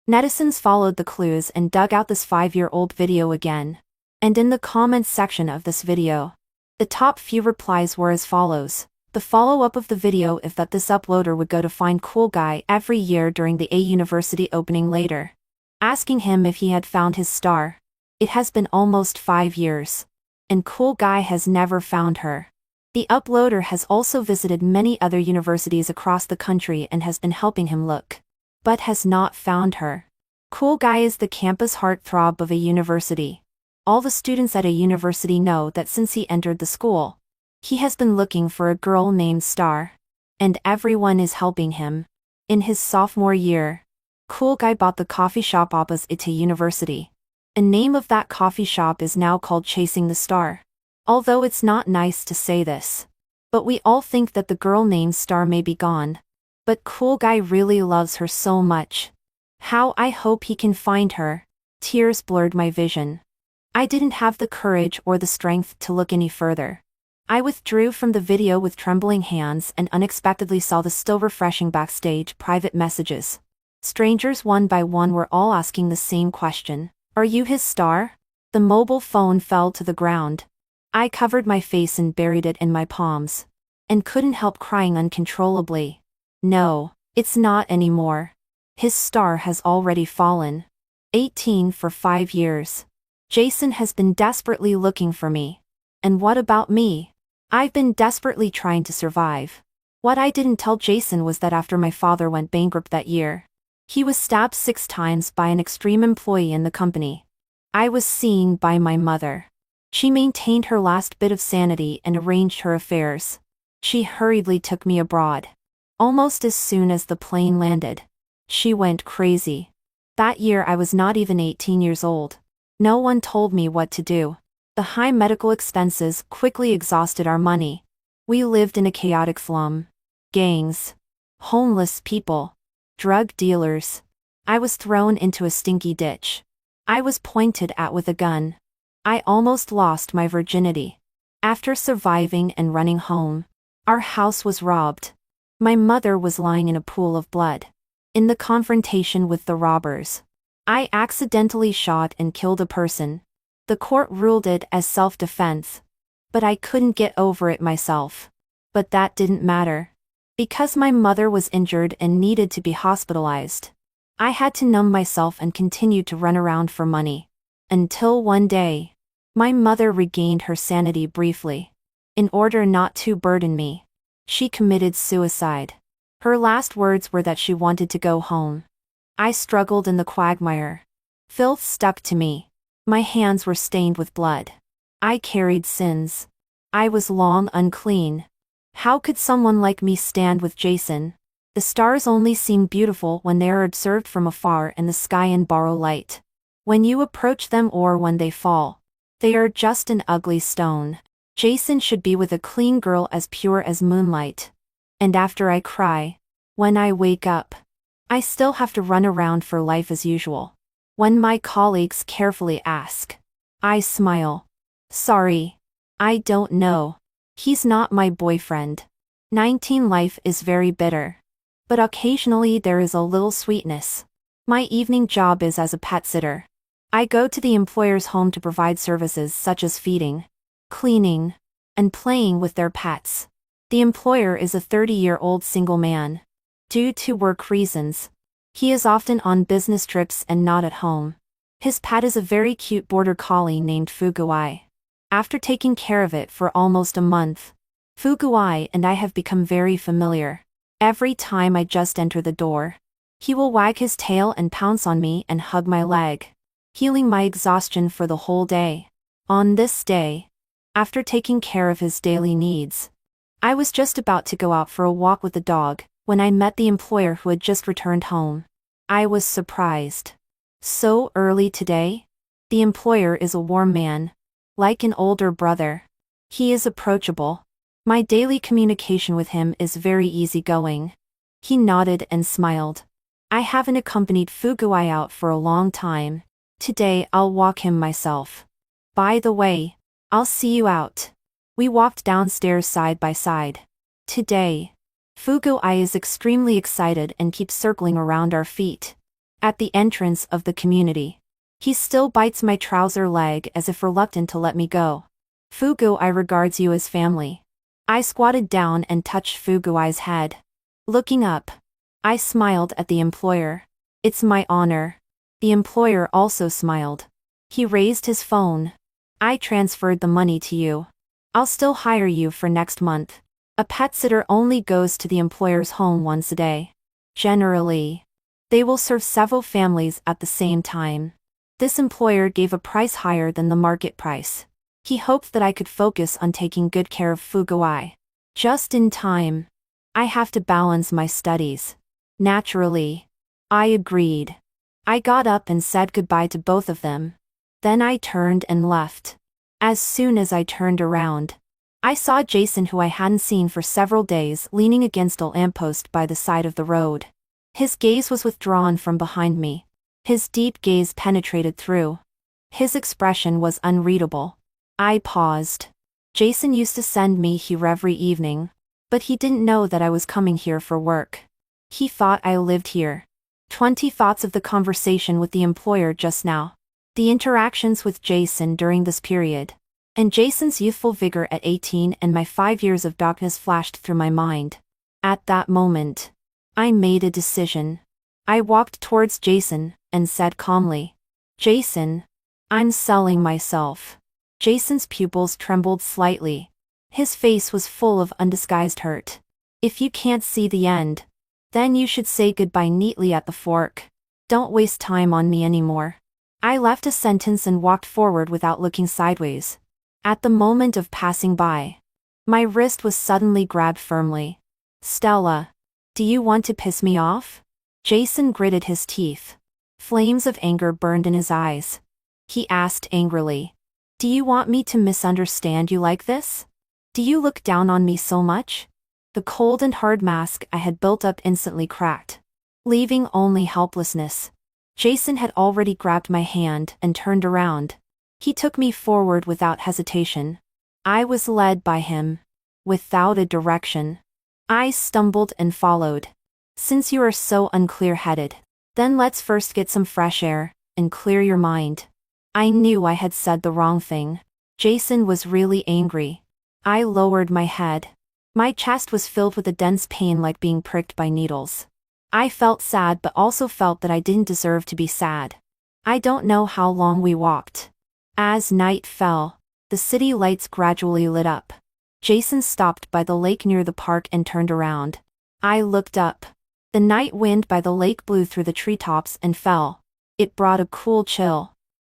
A: Netizens followed the clues and dug out this 5-year-old video again. And in the comments section of this video, the top few replies were as follows. The follow-up of the video is that this uploader would go to find Cool Guy every year during the A university opening later, asking him if he had found his star. It has been almost 5 years. And Cool Guy has never found her. The uploader has also visited many other universities across the country and has been helping him look. But has not found her. Cool Guy is the campus heartthrob of a university. All the students at a university know that since he entered the school, he has been looking for a girl named Star. And everyone is helping him. In his sophomore year, Cool Guy bought the coffee shop opposite to university. The name of that coffee shop is now called Chasing the Star. Although it's not nice to say this, but we all think that the girl named Star may be gone. But Cool Guy really loves her so much. How I hope he can find her. Tears blurred my vision. I didn't have the courage or the strength to look any further. I withdrew from the video with trembling hands and unexpectedly saw the still refreshing backstage private messages. Strangers one by one were all asking the same question. "Are you his star?" The mobile phone fell to the ground. I covered my face and buried it in my palms. And couldn't help crying uncontrollably. No, it's not anymore. His star has already fallen. 18 for 5 years. Jason has been desperately looking for me. And what about me? I've been desperately trying to survive. What I didn't tell Jason was that after my father went bankrupt that year, he was stabbed 6 times by an extreme employee in the company. I was seen by my mother. She maintained her last bit of sanity and arranged her affairs. She hurriedly took me abroad. Almost as soon as the plane landed, she went crazy. That year I was not even 18 years old. No one told me what to do. The high medical expenses quickly exhausted our money. We lived in a chaotic slum. Gangs. Homeless people. Drug dealers. I was thrown into a stinky ditch. I was pointed at with a gun. I almost lost my virginity. After surviving and running home, our house was robbed. My mother was lying in a pool of blood. In the confrontation with the robbers, I accidentally shot and killed a person. The court ruled it as self-defense. But I couldn't get over it myself. But that didn't matter. Because my mother was injured and needed to be hospitalized, I had to numb myself and continue to run around for money. Until one day, my mother regained her sanity briefly. In order not to burden me, she committed suicide. Her last words were that she wanted to go home. I struggled in the quagmire. Filth stuck to me. My hands were stained with blood. I carried sins. I was long unclean. How could someone like me stand with Jason? The stars only seem beautiful when they are observed from afar in the sky and borrow light. When you approach them or when they fall, they are just an ugly stone. Jason should be with a clean girl as pure as moonlight. And after I cry, when I wake up, I still have to run around for life as usual. When my colleagues carefully ask, I smile. Sorry. I don't know. He's not my boyfriend. 19 life is very bitter. But occasionally there is a little sweetness. My evening job is as a pet sitter. I go to the employer's home to provide services such as feeding, cleaning, and playing with their pets. The employer is a 30-year-old single man. Due to work reasons, he is often on business trips and not at home. His pet is a very cute border collie named Fuguai. After taking care of it for almost a month, Fuguai and I have become very familiar. Every time I just enter the door, he will wag his tail and pounce on me and hug my leg, healing my exhaustion for the whole day. On this day, after taking care of his daily needs, I was just about to go out for a walk with the dog, when I met the employer who had just returned home. I was surprised. So early today? The employer is a warm man. Like an older brother. He is approachable. My daily communication with him is very easygoing. He nodded and smiled. I haven't accompanied Fuguai out for a long time. Today I'll walk him myself. By the way, I'll see you out. We walked downstairs side by side. Today, Fuguai is extremely excited and keeps circling around our feet. At the entrance of the community, he still bites my trouser leg as if reluctant to let me go. Fuguai regards you as family. I squatted down and touched Fuguai's head. Looking up, I smiled at the employer. It's my honor. The employer also smiled. He raised his phone. I transferred the money to you. I'll still hire you for next month. A pet sitter only goes to the employer's home once a day. Generally, they will serve several families at the same time. This employer gave a price higher than the market price. He hoped that I could focus on taking good care of Fuguai. Just in time. I have to balance my studies. Naturally. I agreed. I got up and said goodbye to both of them. Then I turned and left. As soon as I turned around, I saw Jason, who I hadn't seen for several days, leaning against a lamppost by the side of the road. His gaze was withdrawn from behind me. His deep gaze penetrated through. His expression was unreadable. I paused. Jason used to send me here every evening, but he didn't know that I was coming here for work. He thought I lived here. 20 thoughts of the conversation with the employer just now. The interactions with Jason during this period. And Jason's youthful vigor at 18 and my 5 years of darkness flashed through my mind. At that moment, I made a decision. I walked towards Jason and said calmly, "Jason, I'm selling myself." Jason's pupils trembled slightly. His face was full of undisguised hurt. "If you can't see the end, then you should say goodbye neatly at the fork. Don't waste time on me anymore." I left a sentence and walked forward without looking sideways. At the moment of passing by, my wrist was suddenly grabbed firmly. "Stella, do you want to piss me off?" Jason gritted his teeth. Flames of anger burned in his eyes. He asked angrily, "Do you want me to misunderstand you like this? Do you look down on me so much?" The cold and hard mask I had built up instantly cracked, leaving only helplessness. Jason had already grabbed my hand and turned around. He took me forward without hesitation. I was led by him, without a direction. I stumbled and followed. "Since you are so unclear-headed, then let's first get some fresh air and clear your mind." I knew I had said the wrong thing. Jason was really angry. I lowered my head. My chest was filled with a dense pain like being pricked by needles. I felt sad but also felt that I didn't deserve to be sad. I don't know how long we walked. As night fell, the city lights gradually lit up. Jason stopped by the lake near the park and turned around. I looked up. The night wind by the lake blew through the treetops and fell. It brought a cool chill.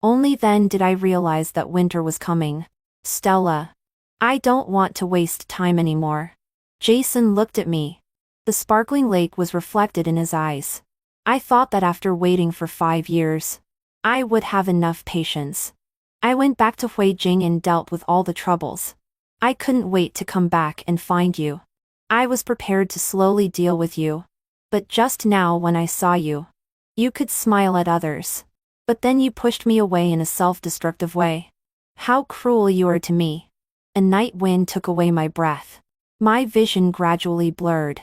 A: Only then did I realize that winter was coming. "Stella, I don't want to waste time anymore." Jason looked at me. The sparkling lake was reflected in his eyes. I thought that after waiting for 5 years, I would have enough patience. I went back to Huijing and dealt with all the troubles. I couldn't wait to come back and find you. I was prepared to slowly deal with you. But just now when I saw you, you could smile at others. But then you pushed me away in a self-destructive way. How cruel you are to me. A night wind took away my breath. My vision gradually blurred.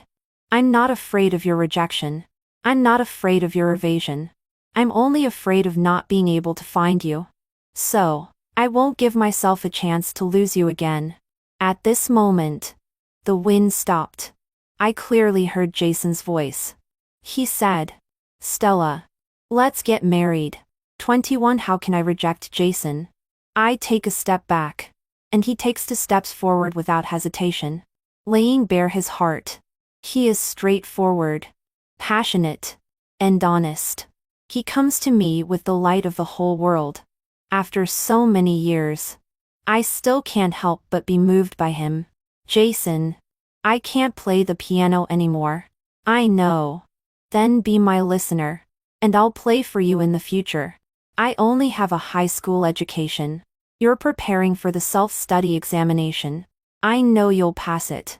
A: I'm not afraid of your rejection. I'm not afraid of your evasion. I'm only afraid of not being able to find you. So, I won't give myself a chance to lose you again. At this moment, the wind stopped. I clearly heard Jason's voice. He said, "Stella, let's get married." 21 How can I reject Jason? I take a step back, and he takes 2 steps forward without hesitation, laying bare his heart. He is straightforward, passionate, and honest. He comes to me with the light of the whole world. After so many years, I still can't help but be moved by him. "Jason, I can't play the piano anymore." "I know." "Then be my listener, and I'll play for you in the future." "I only have a high school education. You're preparing for the self-study examination. I know you'll pass it.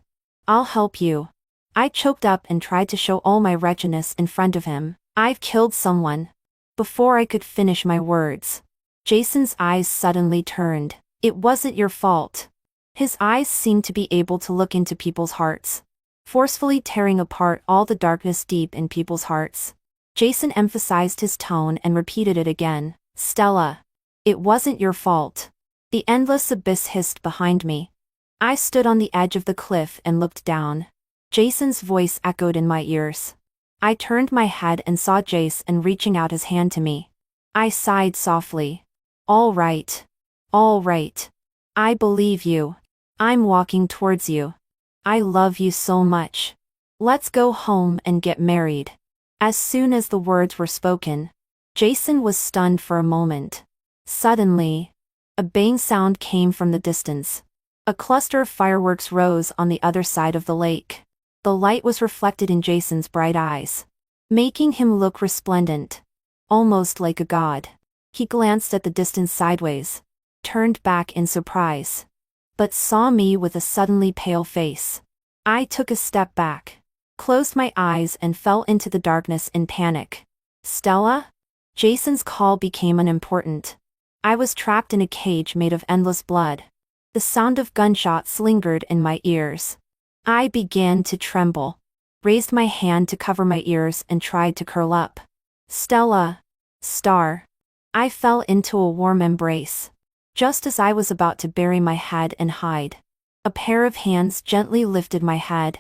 A: I'll help you." I choked up and tried to show all my wretchedness in front of him. "I've killed someone." Before I could finish my words, Jason's eyes suddenly turned. "It wasn't your fault." His eyes seemed to be able to look into people's hearts, forcefully tearing apart all the darkness deep in people's hearts. Jason emphasized his tone and repeated it again. "Stella, it wasn't your fault." The endless abyss hissed behind me. I stood on the edge of the cliff and looked down. Jason's voice echoed in my ears. I turned my head and saw Jason reaching out his hand to me. I sighed softly. All right. All right. I believe you. I'm walking towards you. I love you so much. Let's go home and get married." As soon as the words were spoken, Jason was stunned for a moment. Suddenly, a bang sound came from the distance. A cluster of fireworks rose on the other side of the lake. The light was reflected in Jason's bright eyes, making him look resplendent, almost like a god. He glanced at the distance sideways, turned back in surprise, but saw me with a suddenly pale face. I took a step back, closed my eyes and fell into the darkness in panic. "Stella?" Jason's call became unimportant. I was trapped in a cage made of endless blood. The sound of gunshots lingered in my ears. I began to tremble, raised my hand to cover my ears and tried to curl up. "Stella. Star." I fell into a warm embrace. Just as I was about to bury my head and hide, a pair of hands gently lifted my head.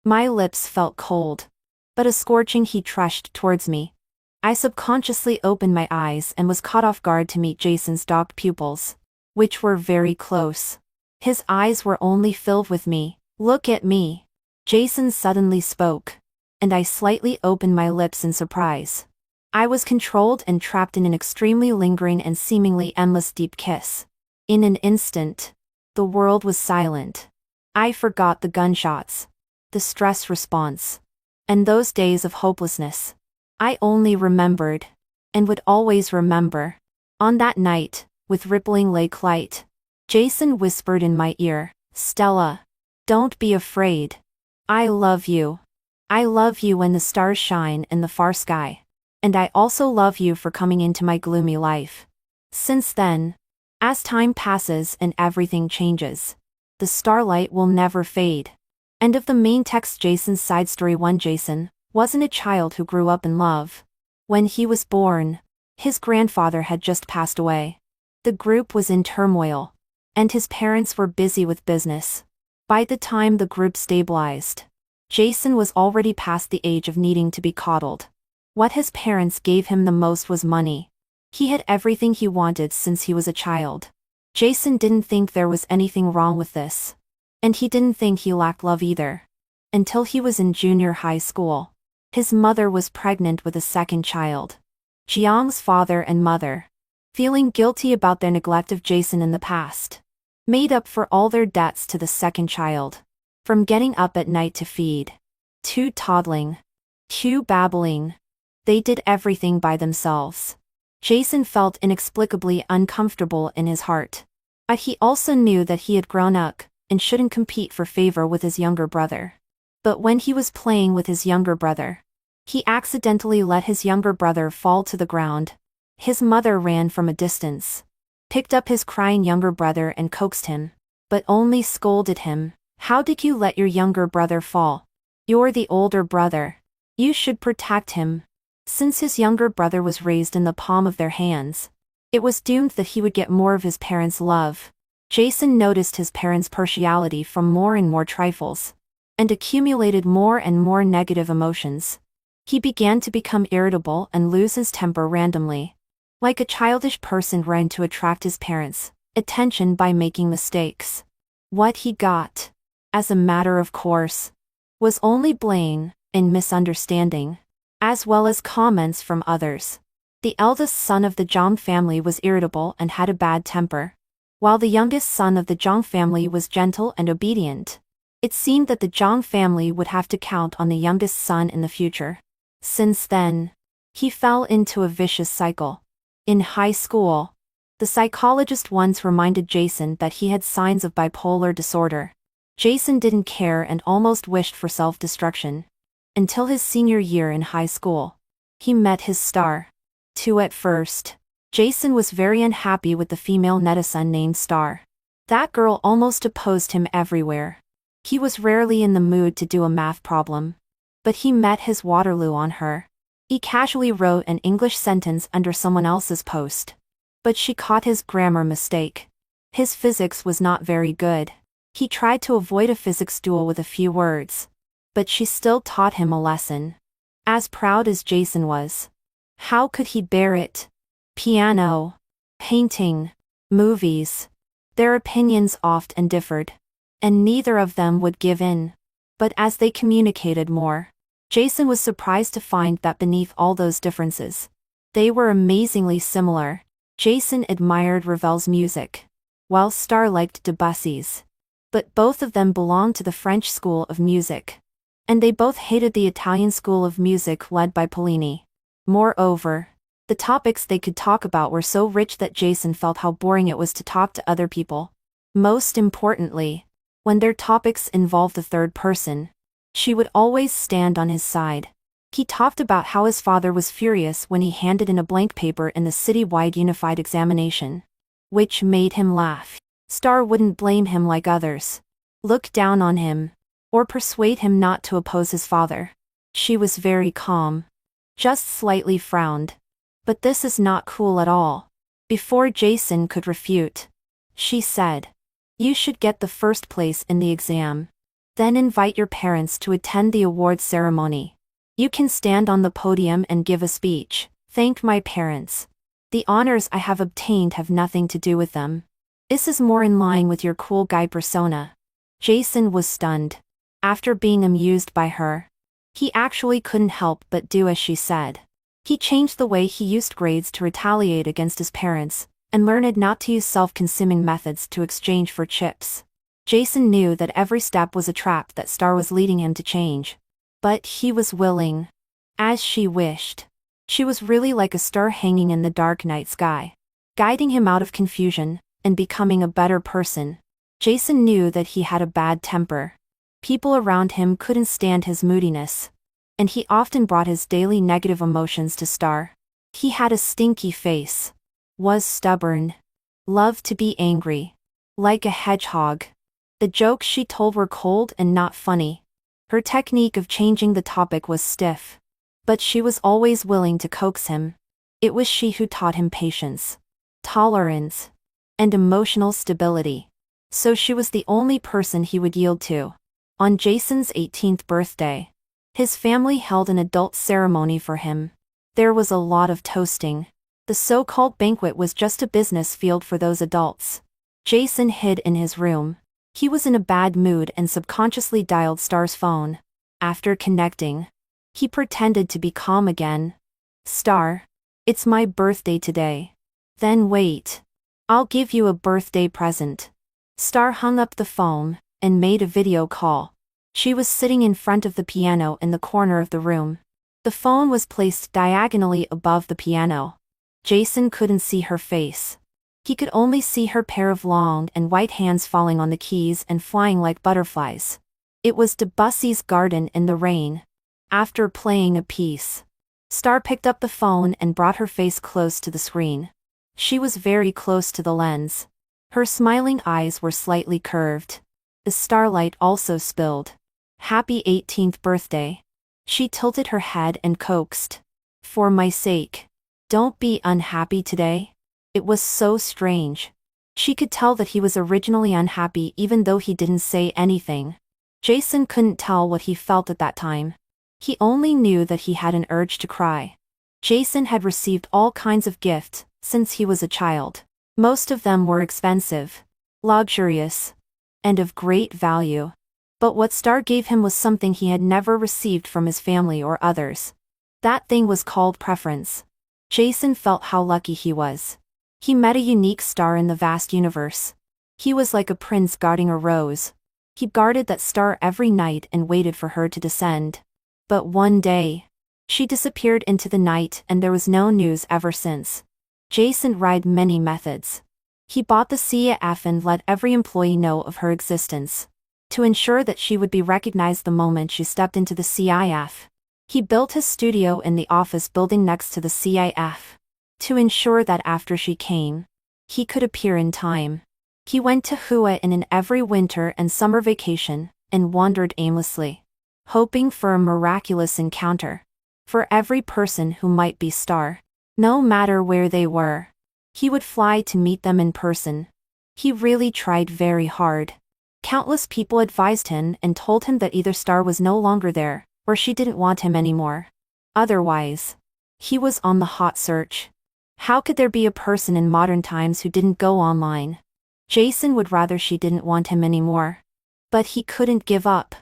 A: My lips felt cold, but a scorching heat rushed towards me. I subconsciously opened my eyes and was caught off guard to meet Jason's dogged pupils, which were very close. His eyes were only filled with me. "Look at me," Jason suddenly spoke, and I slightly opened my lips in surprise. I was controlled and trapped in an extremely lingering and seemingly endless deep kiss. In an instant, the world was silent. I forgot the gunshots, the stress response, and those days of hopelessness. I only remembered, and would always remember. On that night, with rippling lake light, Jason whispered in my ear, "Stella, don't be afraid. I love you. I love you when the stars shine in the far sky. And I also love you for coming into my gloomy life." Since then, as time passes and everything changes, the starlight will never fade. End of the main text. Jason's side story 1. Jason wasn't a child who grew up in love. When he was born, his grandfather had just passed away. The group was in turmoil, and his parents were busy with business. By the time the group stabilized, Jason was already past the age of needing to be coddled. What his parents gave him the most was money. He had everything he wanted since he was a child. Jason didn't think there was anything wrong with this. And he didn't think he lacked love either. Until he was in junior high school. His mother was pregnant with a second child. Jiang's father and mother, feeling guilty about their neglect of Jason in the past, made up for all their debts to the second child. From getting up at night to feed, to toddling, to babbling, they did everything by themselves. Jason felt inexplicably uncomfortable in his heart. But he also knew that he had grown up, and shouldn't compete for favor with his younger brother. But when he was playing with his younger brother, he accidentally let his younger brother fall to the ground. His mother ran from a distance, picked up his crying younger brother and coaxed him, but only scolded him. "How did you let your younger brother fall? You're the older brother. You should protect him." Since his younger brother was raised in the palm of their hands, it was doomed that he would get more of his parents' love. Jason noticed his parents' partiality from more and more trifles, and accumulated more and more negative emotions. He began to become irritable and lose his temper randomly. Like a childish person trying to attract his parents' attention by making mistakes. What he got, as a matter of course, was only blame and misunderstanding, as well as comments from others. The eldest son of the Zhang family was irritable and had a bad temper, while the youngest son of the Zhang family was gentle and obedient. It seemed that the Zhang family would have to count on the youngest son in the future. Since then, he fell into a vicious cycle. In high school, the psychologist once reminded Jason that he had signs of bipolar disorder. Jason didn't care and almost wished for self-destruction. Until his senior year in high school, he met his star. At first, Jason was very unhappy with the female netizen named Star. That girl almost opposed him everywhere. He was rarely in the mood to do a math problem. But he met his Waterloo on her. He casually wrote an English sentence under someone else's post. But she caught his grammar mistake. His physics was not very good. He tried to avoid a physics duel with a few words. But she still taught him a lesson. As proud as Jason was, how could he bear it? Piano, painting, movies. Their opinions often differed, and neither of them would give in. But as they communicated more, Jason was surprised to find that beneath all those differences, they were amazingly similar. Jason admired Ravel's music, while Star liked Debussy's. But both of them belonged to the French school of music. And they both hated the Italian school of music led by Pollini. Moreover, the topics they could talk about were so rich that Jason felt how boring it was to talk to other people. Most importantly, when their topics involved the third person, she would always stand on his side. He talked about how his father was furious when he handed in a blank paper in the city-wide unified examination, which made him laugh. Star wouldn't blame him like others, look down on him, or persuade him not to oppose his father. She was very calm, just slightly frowned. But this is not cool at all. Before Jason could refute, She said. You should get the first place in the exam. Then invite your parents to attend the awards ceremony. You can stand on the podium and give a speech. Thank my parents. The honors I have obtained have nothing to do with them. This is more in line with your cool guy persona. Jason was stunned. After being amused by her, he actually couldn't help but do as she said. He changed the way he used grades to retaliate against his parents, and learned not to use self-consuming methods to exchange for chips. Jason knew that every step was a trap that Star was leading him to change. But he was willing. As she wished. She was really like a star hanging in the dark night sky, guiding him out of confusion, and becoming a better person. Jason knew that he had a bad temper. People around him couldn't stand his moodiness. And he often brought his daily negative emotions to Star. He had a stinky face. Was stubborn. Loved to be angry. Like a hedgehog. The jokes she told were cold and not funny. Her technique of changing the topic was stiff. But she was always willing to coax him. It was she who taught him patience, tolerance, and emotional stability. So she was the only person he would yield to. On Jason's 18th birthday, his family held an adult ceremony for him. There was a lot of toasting. The so-called banquet was just a business field for those adults. Jason hid in his room. He was in a bad mood and subconsciously dialed Star's phone. After connecting, he pretended to be calm again. Star, it's my birthday today. Then wait. I'll give you a birthday present. Star hung up the phone and made a video call. She was sitting in front of the piano in the corner of the room. The phone was placed diagonally above the piano. Jason couldn't see her face. He could only see her pair of long and white hands falling on the keys and flying like butterflies. It was Debussy's Garden in the Rain. After playing a piece, Star picked up the phone and brought her face close to the screen. She was very close to the lens. Her smiling eyes were slightly curved. The starlight also spilled. Happy 18th birthday. She tilted her head and coaxed. For my sake. Don't be unhappy today. It was so strange. She could tell that he was originally unhappy even though he didn't say anything. Jason couldn't tell what he felt at that time. He only knew that he had an urge to cry. Jason had received all kinds of gifts since he was a child. Most of them were expensive, luxurious, and of great value. But what Star gave him was something he had never received from his family or others. That thing was called preference. Jason felt how lucky he was. He met a unique star in the vast universe. He was like a prince guarding a rose. He guarded that star every night and waited for her to descend. But one day, she disappeared into the night and there was no news ever since. Jason tried many methods. He bought the CAF and let every employee know of her existence, to ensure that she would be recognized the moment she stepped into the CIF. He built his studio in the office building next to the CIF, to ensure that after she came, he could appear in time. He went to Hua in every winter and summer vacation, and wandered aimlessly, hoping for a miraculous encounter. For every person who might be Star, no matter where they were, he would fly to meet them in person. He really tried very hard. Countless people advised him and told him that either Star was no longer there, or she didn't want him anymore. Otherwise, he was on the hot search. How could there be a person in modern times who didn't go online? Jason would rather she didn't want him anymore. But he couldn't give up.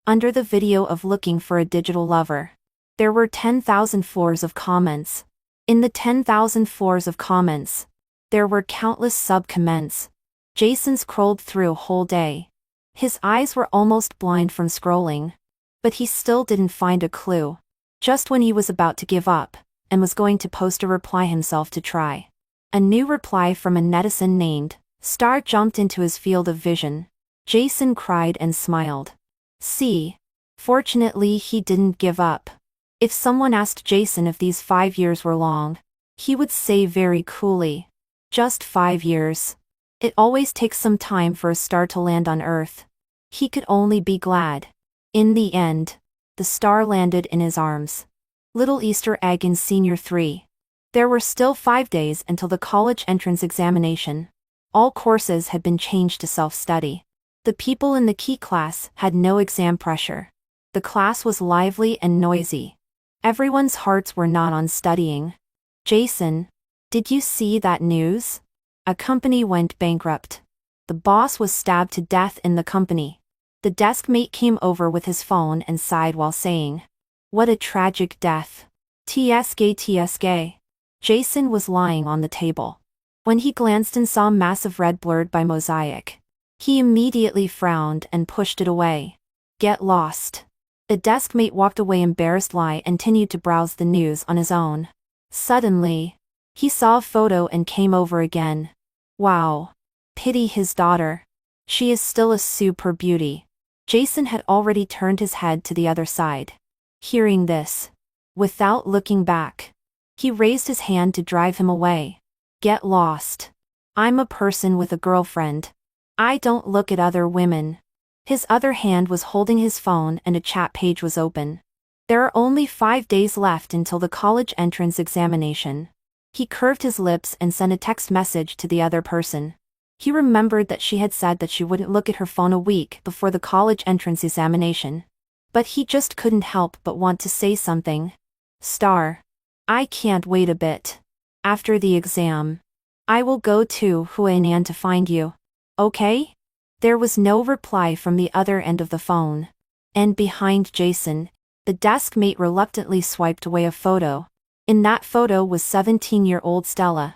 A: Under the video of looking for a digital lover, there were 10,000 floors of comments. In the 10,000 floors of comments, there were countless sub-comments. Jason scrolled through a whole day. His eyes were almost blind from scrolling. But he still didn't find a clue. Just when he was about to give up, and was going to post a reply himself to try. A new reply from a netizen named Star jumped into his field of vision. Jason cried and smiled. See? Fortunately he didn't give up. If someone asked Jason if these 5 years were long, he would say very coolly, just 5 years. It always takes some time for a star to land on Earth. He could only be glad. In the end, the star landed in his arms. Little Easter egg in Senior 3. There were still 5 days until the college entrance examination. All courses had been changed to self-study. The people in the key class had no exam pressure. The class was lively and noisy. Everyone's hearts were not on studying. Jason, did you see that news? A company went bankrupt. The boss was stabbed to death in the company. The desk mate came over with his phone and sighed while saying, "What a tragic death. TSK TSK. Jason was lying on the table. When he glanced and saw massive red blurred by mosaic, he immediately frowned and pushed it away. Get lost. The desk mate walked away embarrassed and continued to browse the news on his own. Suddenly, he saw a photo and came over again. Wow. Pity his daughter. She is still a super beauty. Jason had already turned his head to the other side. Hearing this, without looking back, he raised his hand to drive him away. Get lost. I'm a person with a girlfriend. I don't look at other women. His other hand was holding his phone and a chat page was open. There are only 5 days left until the college entrance examination. He curved his lips and sent a text message to the other person. He remembered that she had said that she wouldn't look at her phone a week before the college entrance examination. But he just couldn't help but want to say something. Star. I can't wait a bit. After the exam, I will go to Reunite to find you. Okay? There was no reply from the other end of the phone. And behind Jason, the desk mate reluctantly swiped away a photo. In that photo was 17-year-old Stella.